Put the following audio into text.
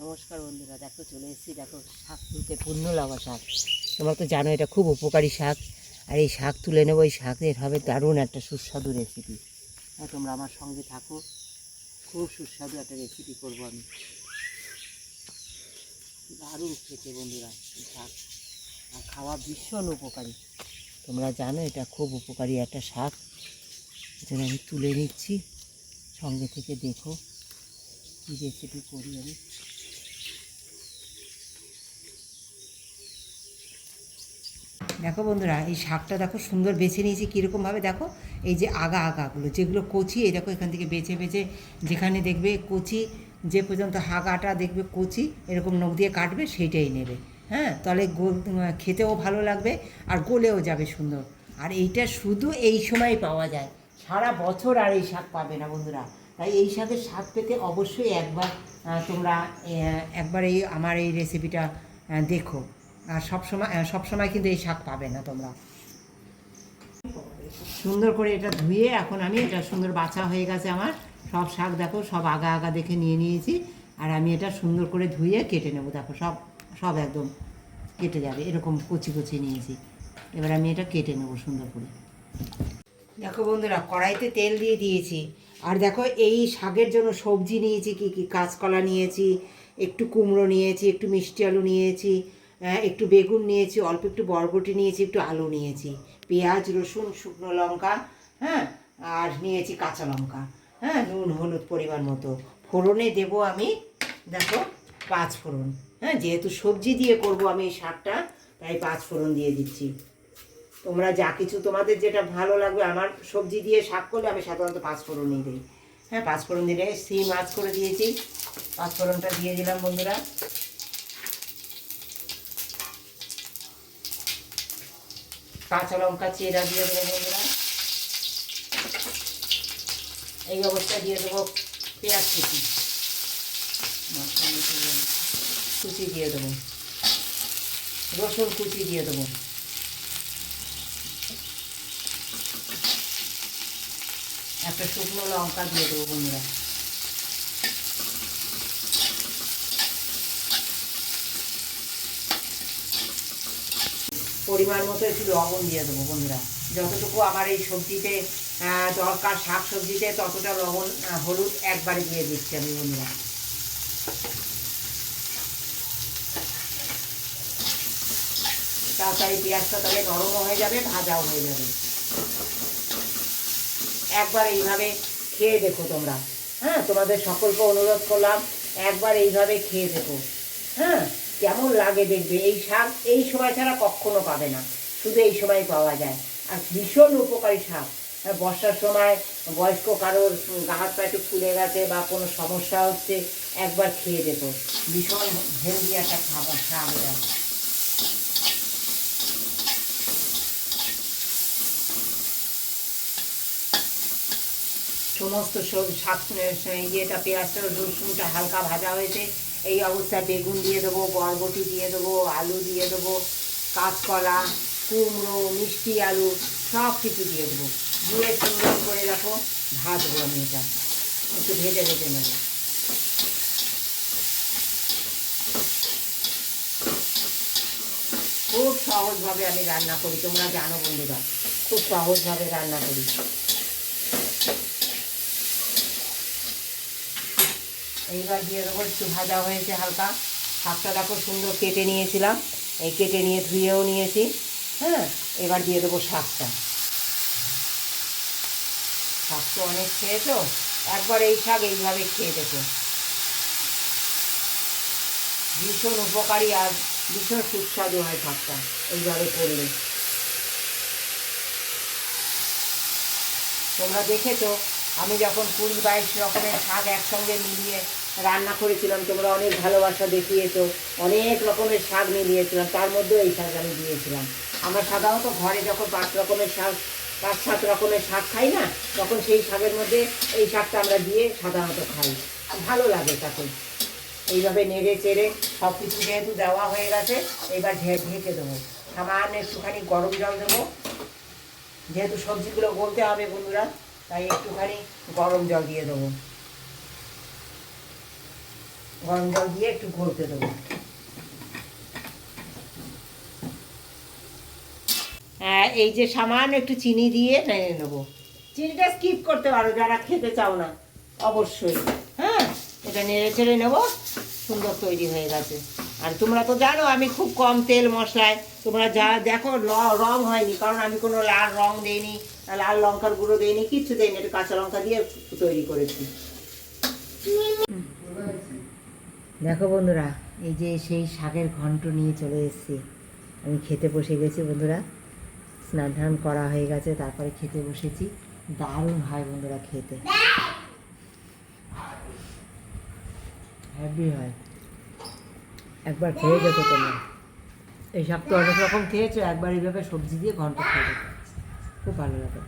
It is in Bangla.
নমস্কার বন্ধুরা, দেখো চলে এসেছি। দেখো শাক তুলতে, পূর্ণলবা শাক। তোমরা তো জানো এটা খুব উপকারী শাক। আর এই শাক তুলে নেবো। এই শাকের হবে দারুণ একটা সুস্বাদু রেসিপি। হ্যাঁ, তোমরা আমার সঙ্গে থাকো। খুব সুস্বাদু একটা রেসিপি করবো আমি। দারুণ খেতে বন্ধুরা এই শাক, আর খাওয়া ভীষণ উপকারী। তোমরা জানো এটা খুব উপকারী একটা শাক। এজন্য আমি তুলে নিচ্ছি। সঙ্গে থেকে দেখো কী রেসিপি করি আমি। দেখো বন্ধুরা, এই শাকটা দেখো সুন্দর বেছে নিয়েছি। কীরকমভাবে দেখো, এই যে আগাগুলো যেগুলো কচি, এই দেখো এখান থেকে বেছে বেছে, যেখানে দেখবে কচি, যে পর্যন্ত আগাটা দেখবে কচি এরকম নখ দিয়ে কাটবে, সেইটাই নেবে। হ্যাঁ, তাহলে খেতেও ভালো লাগবে আর গলেও যাবে সুন্দর। আর এইটা শুধু এই সময় পাওয়া যায়, সারা বছর আর এই শাক পাবে না বন্ধুরা। তাই এই শাকের স্বাদ পেতে অবশ্যই একবার তোমরা একবার এই আমার এই রেসিপিটা দেখো। আর সবসময় কিন্তু এই শাক পাবে না তোমরা। সুন্দর করে এটা ধুয়ে এখন আমি এটা সুন্দর বাছা হয়ে গেছে আমার। সব শাক দেখো, সব আগা দেখে নিয়ে নিয়েছি। আর আমি এটা সুন্দর করে ধুয়ে কেটে নেবো। দেখো সব সব একদম কেটে যাবে, এরকম কচি কচি নিয়েছি। এবার আমি এটা কেটে নেবো সুন্দর করে। দেখো বন্ধুরা, কড়াইতে তেল দিয়ে দিয়েছি। আর দেখো এই শাকের জন্য সবজি নিয়েছি কি কি, কাঁচকলা নিয়েছি, একটু কুমড়ো নিয়েছি, একটু মিষ্টি আলু নিয়েছি, একটু বেগুন নিয়েছি, অল্প একটু বরবটি নিয়েছি, একটু আলু নিয়েছি, পেঁয়াজ, রসুন, শুকনো লঙ্কা, হ্যাঁ, আর নিয়েছি কাঁচা লঙ্কা, হ্যাঁ, নুন হলুদ পরিমাণ মতো। ফোড়নে দেবো আমি দেখো 5 ফোড়ন। হ্যাঁ, যেহেতু সবজি দিয়ে করব আমি এই শাকটা, তাই 5 ফোড়ন দিয়ে দিচ্ছি। তোমরা যা কিছু তোমাদের যেটা ভালো লাগবে, আমার সবজি দিয়ে শাক করলে আমি সাধারণত 5 ফোড়ন নিয়ে দিই। হ্যাঁ, 5 ফোড়ন দিলে সিম আঁচ করে দিয়েছি। 5 ফোড়নটা দিয়ে দিলাম বন্ধুরা। কাঁচা লঙ্কা চেরা দিয়ে দেবো বন্ধুরা। এই অবস্থায় দিয়ে দেবো পেঁয়াজ কুচি, কুচি দিয়ে দেবো, রসুন কুচি দিয়ে দেবো, একটা শুকনো লঙ্কা দিয়ে দেবো বন্ধুরা। পরিমাণ মতো একটু লবণ দিয়ে দেবো বন্ধুরা। যতটুকু আমার এই সবজিতে দরকার, শাক সবজিতে, ততটা লবণ হলুদ একবারে দিয়ে দিচ্ছি আমি বন্ধুরা। তাড়াতাড়ি পেঁয়াজটা তাহলে নরমও হয়ে যাবে, ভাজাও হয়ে যাবে। একবার এইভাবে খেয়ে দেখো তোমরা। হ্যাঁ, তোমাদের সকলকে অনুরোধ করলাম, একবার এইভাবে খেয়ে দেখো। হ্যাঁ, কেমন লাগে দেখবে। এই শাক এই সময় ছাড়া কখনো পাবে না, শুধু এই সময় পাওয়া যায়। আর ভীষণ উপকারী শাক। বর্ষার সময় বয়স্ক কারোর গা হাত পা একটু ফুলে গেছে বা কোনো সমস্যা হচ্ছে, একবার খেয়ে দেখো। ভীষণ হেলদি একটা খাবার শাক এটা। সমস্ত শাক ইয়েটা, পেঁয়াজটা, রসুনটা হালকা ভাজা হয়েছে। এই অবস্থায় বেগুন দিয়ে দেবো, বরবটি দিয়ে দেবো, আলু দিয়ে দেবো, কাঁচকলা, কুমড়ো, মিষ্টি আলু, সব কিছু দিয়ে দেবো। দিয়ে সুন্দর করে দেখো ভাজবো আমি এটা, একটু ভেজে ভেজে নেব। খুব সহজভাবে আমি রান্না করি, তোমরা জানো বন্ধুরা, খুব সহজভাবে রান্না করি। এইবার দিয়ে দেবো, একটু ভাজা হয়েছে হালকা। শাকটা দেখো সুন্দর কেটে নিয়েছিলাম, এই কেটে নিয়ে ধুয়েও নিয়েছি। হ্যাঁ, এবার দিয়ে দেবো শাকটা। শাক তো অনেক খেয়েছো, একবার এই শাক এইভাবে খেয়ে দেখো। ভীষণ উপকারী আর ভীষণ সুস্বাদু হয় শাকটা এইভাবে করলে। তোমরা দেখেছো আমি যখন 20-22 রকমের শাক একসঙ্গে মিলিয়ে রান্না করেছিলাম, তোমরা অনেক ভালোবাসা দেখিয়েছো, অনেক রকমের শাক মিলিয়েছিলাম, তার মধ্যেও এই শাক আমি দিয়েছিলাম। আমরা সাধারণত ঘরে যখন 5 রকমের শাক, 5-7 রকমের শাক খাই না, তখন সেই শাকের মধ্যে এই শাকটা আমরা দিয়ে সাধারণত খাই, ভালো লাগে তাকে। এইভাবে নেড়ে চেড়ে সব কিছু যেহেতু দেওয়া হয়ে গেছে, এবার ঢেকে দেবো। সামান্য একটুখানি গরম জল দেবো, যেহেতু সবজিগুলো গলতে হবে বন্ধুরা, তাই একটুখানি গরম জল দিয়ে দেবো। গরম জল দিয়ে একটু গলতে দেবো। হ্যাঁ, এই যে সামান্য একটু চিনি দিয়ে নেড়ে নেবো। চিনিটা স্কিপ করতে পারো যারা খেতে চাও না, অবশ্যই। হ্যাঁ, এটা নেড়ে চেড়ে নেবো। সুন্দর তৈরি হয়ে গেছে। আর তোমরা তো জানো আমি খুব কম তেল মশলায়, তোমরা যা দেখো রং হয়নি, কারণ আমি কোনো লাল রং দিইনি, লাল লঙ্কার গুঁড়ো দিইনি, কিচ্ছু দিইনি, একটু কাঁচা লঙ্কা দিয়ে তৈরি করেছি। দেখো বন্ধুরা, এই যে সেই শাকের ঘন্ট নিয়ে চলে এসেছি। আমি খেতে বসে গেছি বন্ধুরা, স্নান টান করা হয়ে গেছে, তারপরে খেতে বসেছি। দারুণ হয় বন্ধুরা খেতে, হ্যাপি হয়। একবার খেয়ে দেখো তোমরা। এই শাক তো অনেক রকম খেয়েছো, একবার এইভাবে সবজি দিয়ে ঘন্ট খেয়ে দেখো, খুব ভালো লাগে।